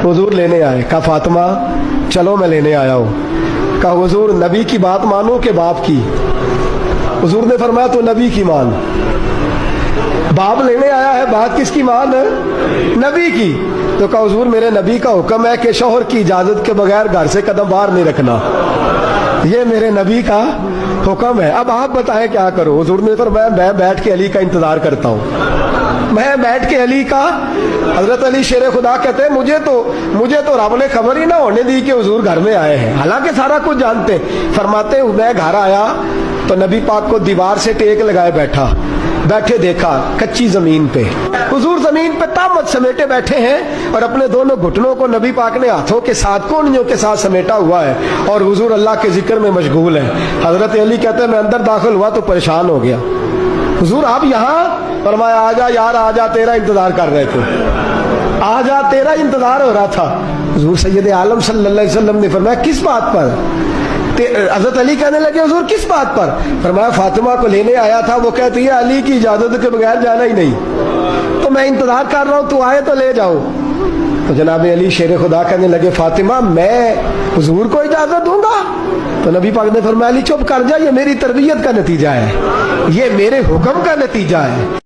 हुजूर लेने आए, कहा फातिमा चलो मैं लेने आया हूँ। कहा हुजूर नबी की बात मानो कि बाप की? हुजूर ने फरमाया तो नबी की मान। बाप लेने आया है, बात किसकी मान? नबी की। तो कहा हुजूर मेरे नबी का हुक्म है कि शौहर की इजाजत के बगैर घर से कदम बाहर नहीं रखना, ये मेरे नबी का हुक्म है, अब आप बताएं क्या करो। हुजूर ने फरमाया मैं बैठ के अली का इंतजार करता हूँ, मैं बैठ के अली का। हजरत अली शेर खुदा कहते हैं मुझे तो रब ने खबर ही ना होने दी कि हुजूर घर में आए हैं, हालांकि सारा कुछ जानते। फरमाते मैं घर आया तो नबी पाक को दीवार से टेक लगाए बैठे देखा कच्ची जमीन पे, हुजूर जमीन पे तामत समेटे बैठे हैं और अपने दोनों घुटनों को नबी पाक ने हाथों के साथ कोहनियों के साथ समेटा हुआ है और हुजूर अल्लाह के जिक्र में मशगूल है। हजरत अली कहते हैं मैं अंदर दाखिल हुआ तो परेशान हो गया, हुजूर आप यहाँ? फरमाया आजा यार आजा, तेरा इंतजार कर रहे थे, आजा तेरा इंतजार हो रहा था। हुजूर सैयद आलम सल्लल्लाहु अलैहि वसल्लम ने फरमाया किस बात पर? हजरत अली कहने लगे हुजूर किस बात पर? फरमाया फातिमा को लेने आया था, वो कहती है अली की इजाजत के बगैर जाना ही नहीं, तो मैं इंतजार कर रहा हूँ, तू आए तो ले जाओ। तो जनाब अली शेर खुदा कहने लगे फातिमा मैं हुजूर को इजाजत दूंगा? तो नबी पाक ने फरमाया अली चुप कर जा, ये मेरी तरबियत का नतीजा है, ये मेरे हुक्म का नतीजा है।